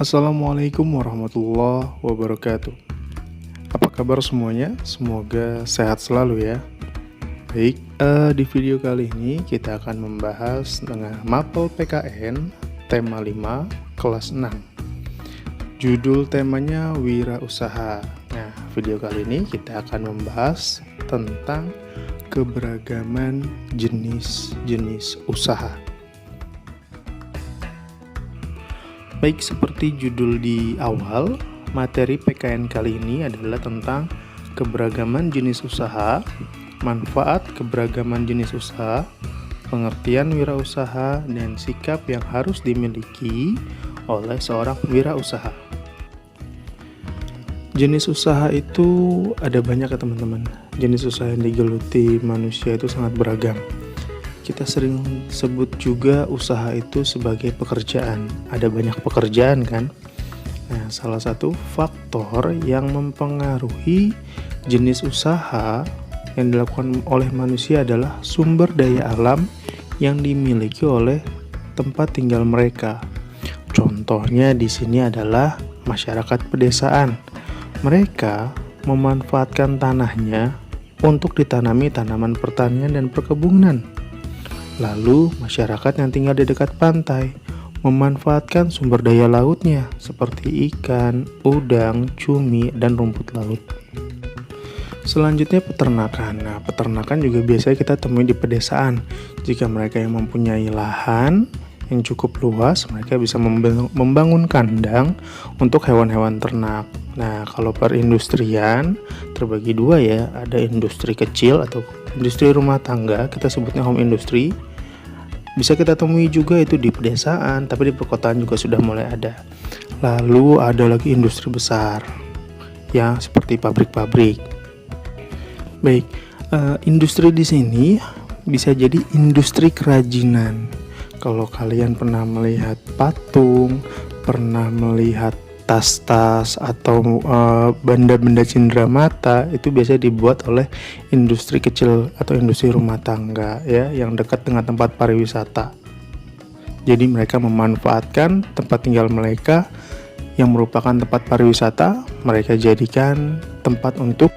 Assalamualaikum warahmatullahi wabarakatuh. Apa kabar semuanya? Semoga sehat selalu ya. Baik, di video kali ini kita akan membahas tentang mapel PKN tema 5 kelas 6. Judul temanya wirausaha. Nah, video kali ini kita akan membahas tentang keberagaman jenis-jenis usaha. Baik, seperti judul di awal, materi PKN kali ini adalah tentang keberagaman jenis usaha, manfaat keberagaman jenis usaha, pengertian wirausaha, dan sikap yang harus dimiliki oleh seorang wirausaha. Jenis usaha itu ada banyak ya teman-teman. Jenis usaha yang digeluti manusia itu sangat beragam. Kita sering sebut juga usaha itu sebagai pekerjaan. Ada banyak pekerjaan kan? Nah, salah satu faktor yang mempengaruhi jenis usaha yang dilakukan oleh manusia adalah sumber daya alam yang dimiliki oleh tempat tinggal mereka. Contohnya di sini adalah masyarakat pedesaan. Mereka memanfaatkan tanahnya untuk ditanami tanaman pertanian dan perkebunan. Lalu, masyarakat yang tinggal di dekat pantai memanfaatkan sumber daya lautnya seperti ikan, udang, cumi, dan rumput laut. Selanjutnya peternakan. Nah, peternakan juga biasanya kita temui di pedesaan. Jika mereka yang mempunyai lahan yang cukup luas, mereka bisa membangun kandang untuk hewan-hewan ternak. Nah, kalau perindustrian terbagi dua ya, ada industri kecil atau industri rumah tangga, kita sebutnya home industry. Bisa kita temui juga itu di pedesaan, tapi di perkotaan juga sudah mulai ada. Lalu ada lagi industri besar, ya seperti pabrik-pabrik. Baik, industri di sini bisa jadi industri kerajinan. Kalau kalian pernah melihat patung, pernah melihat tas-tas atau benda-benda cindera mata, itu biasanya dibuat oleh industri kecil atau industri rumah tangga ya, yang dekat dengan tempat pariwisata. Jadi mereka memanfaatkan tempat tinggal mereka yang merupakan tempat pariwisata, mereka jadikan tempat untuk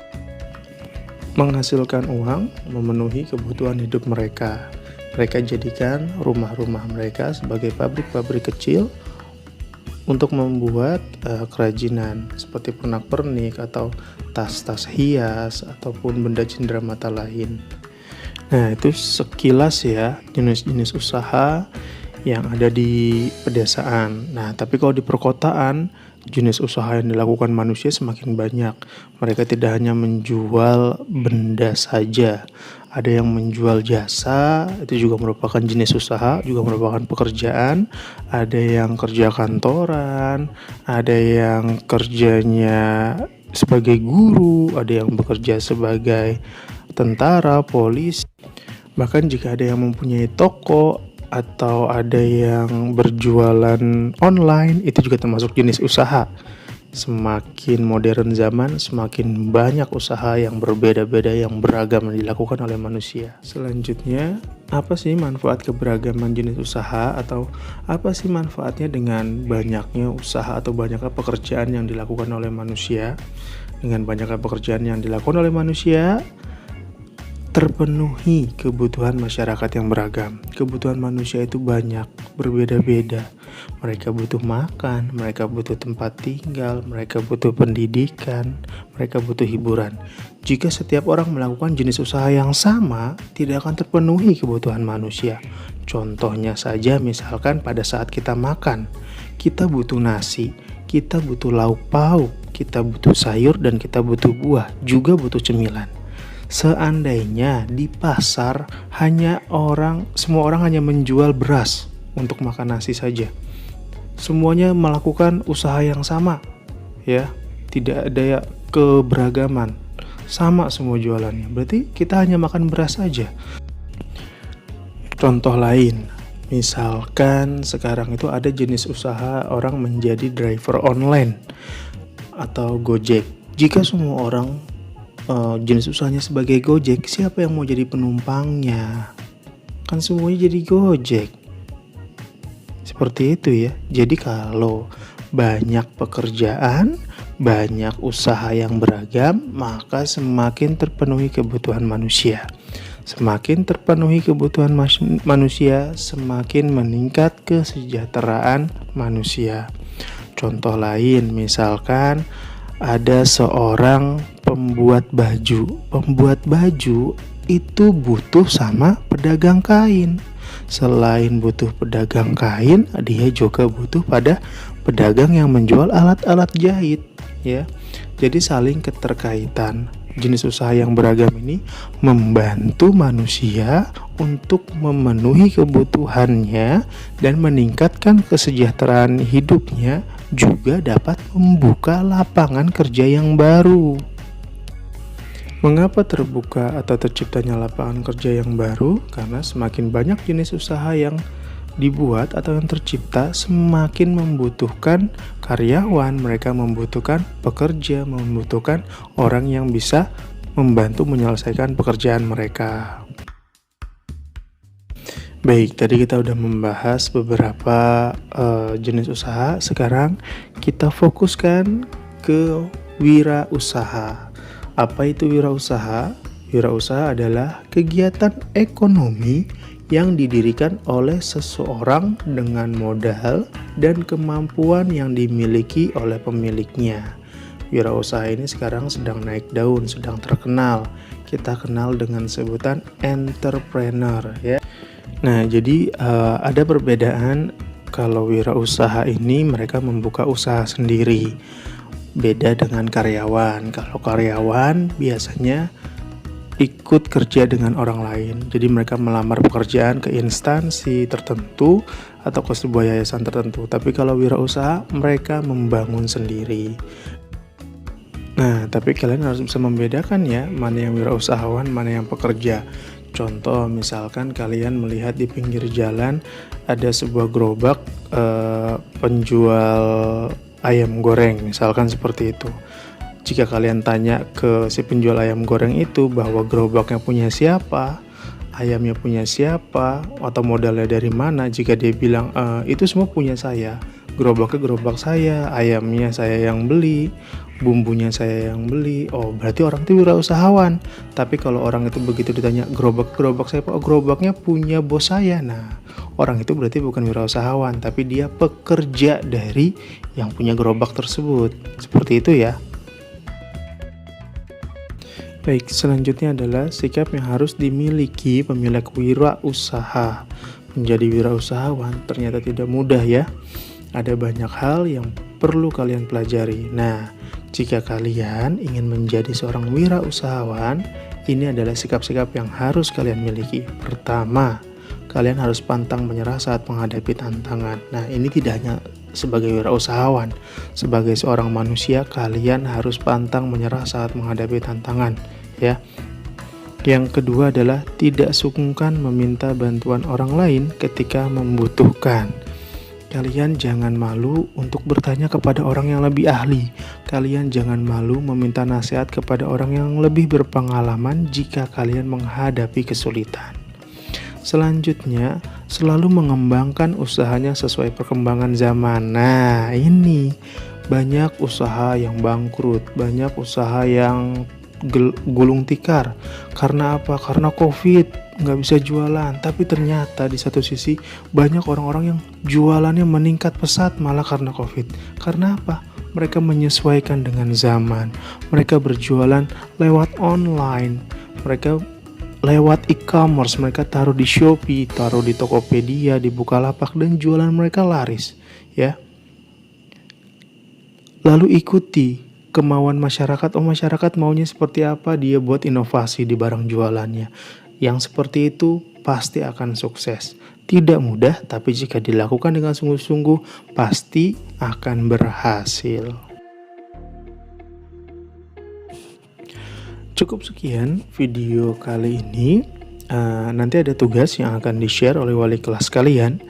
menghasilkan uang, memenuhi kebutuhan hidup mereka. Mereka jadikan rumah-rumah mereka sebagai pabrik-pabrik kecil untuk membuat kerajinan seperti pernak-pernik atau tas-tas hias ataupun benda cindera mata lain. Nah, itu sekilas ya jenis-jenis usaha yang ada di pedesaan. Nah, tapi kalau di perkotaan, jenis usaha yang dilakukan manusia semakin banyak. Mereka tidak hanya menjual benda saja, ada yang menjual jasa, itu juga merupakan jenis usaha, juga merupakan pekerjaan. Ada yang kerja kantoran, ada yang kerjanya sebagai guru, ada yang bekerja sebagai tentara, polisi. Bahkan jika ada yang mempunyai toko atau ada yang berjualan online, itu juga termasuk jenis usaha. Semakin modern zaman, semakin banyak usaha yang berbeda-beda, yang beragam yang dilakukan oleh manusia. Selanjutnya, apa sih manfaat keberagaman jenis usaha, atau apa sih manfaatnya dengan banyaknya usaha atau banyaknya pekerjaan yang dilakukan oleh manusia? Dengan banyaknya pekerjaan yang dilakukan oleh manusia, terpenuhi kebutuhan masyarakat yang beragam. Kebutuhan manusia itu banyak, berbeda-beda. Mereka butuh makan, mereka butuh tempat tinggal, mereka butuh pendidikan, mereka butuh hiburan. Jika setiap orang melakukan jenis usaha yang sama, tidak akan terpenuhi kebutuhan manusia. Contohnya saja misalkan pada saat kita makan, kita butuh nasi, kita butuh lauk pauk, kita butuh sayur, dan kita butuh buah, juga butuh cemilan. Seandainya di pasar semua orang hanya menjual beras untuk makan nasi saja, semuanya melakukan usaha yang sama, ya, tidak ada keberagaman, sama semua jualannya. Berarti kita hanya makan beras saja. Contoh lain, misalkan sekarang itu ada jenis usaha orang menjadi driver online atau Gojek. Jika semua orang jenis usahanya sebagai Gojek, siapa yang mau jadi penumpangnya? Kan semuanya jadi Gojek. Seperti itu ya. Jadi kalau banyak pekerjaan, banyak usaha yang beragam, maka semakin terpenuhi kebutuhan manusia. Semakin terpenuhi kebutuhan manusia, semakin meningkat kesejahteraan manusia. Contoh lain, misalkan ada seorang pembuat baju. Pembuat baju itu butuh sama pedagang kain. Selain butuh pedagang kain, dia juga butuh pada pedagang yang menjual alat-alat jahit, ya. Jadi saling keterkaitan. Jenis usaha yang beragam ini membantu manusia untuk memenuhi kebutuhannya dan meningkatkan kesejahteraan hidupnya, juga dapat membuka lapangan kerja yang baru. Mengapa terbuka atau terciptanya lapangan kerja yang baru? Karena semakin banyak jenis usaha yang dibuat atau yang tercipta, semakin membutuhkan karyawan, mereka membutuhkan pekerja, membutuhkan orang yang bisa membantu menyelesaikan pekerjaan mereka. Baik, tadi kita udah membahas beberapa jenis usaha. Sekarang kita fokuskan ke wirausaha. Apa itu wirausaha? Wirausaha adalah kegiatan ekonomi yang didirikan oleh seseorang dengan modal dan kemampuan yang dimiliki oleh pemiliknya. Wirausaha ini sekarang sedang naik daun, sedang terkenal. Kita kenal dengan sebutan entrepreneur, ya. Nah, jadi ada perbedaan. Kalau wirausaha ini mereka membuka usaha sendiri. Beda dengan karyawan. Kalau karyawan biasanya ikut kerja dengan orang lain. Jadi mereka melamar pekerjaan ke instansi tertentu atau ke sebuah yayasan tertentu. Tapi kalau wirausaha, mereka membangun sendiri. Nah, tapi kalian harus bisa membedakan ya, mana yang wirausahawan, mana yang pekerja. Contoh, misalkan kalian melihat di pinggir jalan ada sebuah gerobak penjual ayam goreng, misalkan seperti itu. Jika kalian tanya ke si penjual ayam goreng itu bahwa gerobaknya punya siapa, ayamnya punya siapa, atau modalnya dari mana, jika dia bilang itu semua punya saya, gerobaknya gerobak saya, ayamnya saya yang beli, bumbunya saya yang beli, oh berarti orang itu wirausahawan. Tapi kalau orang itu begitu ditanya gerobak saya, oh gerobaknya punya bos saya, nah orang itu berarti bukan wirausahawan, tapi dia pekerja dari yang punya gerobak tersebut. Seperti itu ya. Baik, selanjutnya adalah sikap yang harus dimiliki pemilik wirausaha. Menjadi wirausahawan ternyata tidak mudah ya. Ada banyak hal yang perlu kalian pelajari. Nah, jika kalian ingin menjadi seorang wirausahawan, ini adalah sikap-sikap yang harus kalian miliki. Pertama, kalian harus pantang menyerah saat menghadapi tantangan. Nah, ini tidak hanya sebagai wirausahawan, sebagai seorang manusia kalian harus pantang menyerah saat menghadapi tantangan, ya. Yang kedua adalah tidak sungkan meminta bantuan orang lain ketika membutuhkan. Kalian jangan malu untuk bertanya kepada orang yang lebih ahli. Kalian jangan malu meminta nasihat kepada orang yang lebih berpengalaman jika kalian menghadapi kesulitan. Selanjutnya, selalu mengembangkan usahanya sesuai perkembangan zaman. Nah, ini banyak usaha yang bangkrut, banyak usaha yang gulung tikar. Karena apa? Karena COVID, nggak bisa jualan. Tapi ternyata di satu sisi banyak orang-orang yang jualannya meningkat pesat malah karena COVID. Karena apa? Mereka menyesuaikan dengan zaman. Mereka berjualan lewat online. Mereka lewat e-commerce, mereka taruh di Shopee, taruh di Tokopedia, di Bukalapak, dan jualan mereka laris, ya. Lalu ikuti kemauan masyarakat. Oh, masyarakat maunya seperti apa, dia buat inovasi di barang jualannya. Yang seperti itu pasti akan sukses. Tidak mudah, tapi jika dilakukan dengan sungguh-sungguh, pasti akan berhasil. Cukup sekian video kali ini. Nanti ada tugas yang akan di-share oleh wali kelas kalian.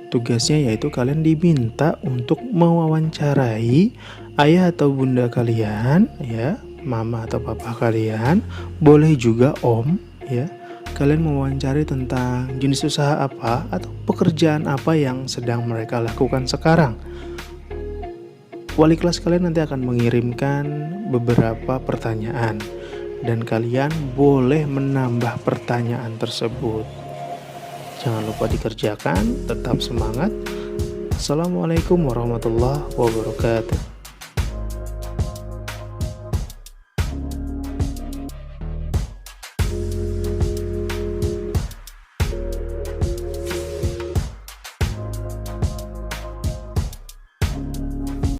Tugasnya yaitu kalian diminta untuk mewawancarai ayah atau bunda kalian, ya, mama atau papa kalian, boleh juga om, ya. kalian mewawancari tentang jenis usaha apa atau pekerjaan apa yang sedang mereka lakukan sekarang. Wali kelas kalian nanti akan mengirimkan beberapa pertanyaan dan kalian boleh menambah pertanyaan tersebut. Jangan lupa dikerjakan, tetap semangat. Assalamualaikum warahmatullahi wabarakatuh.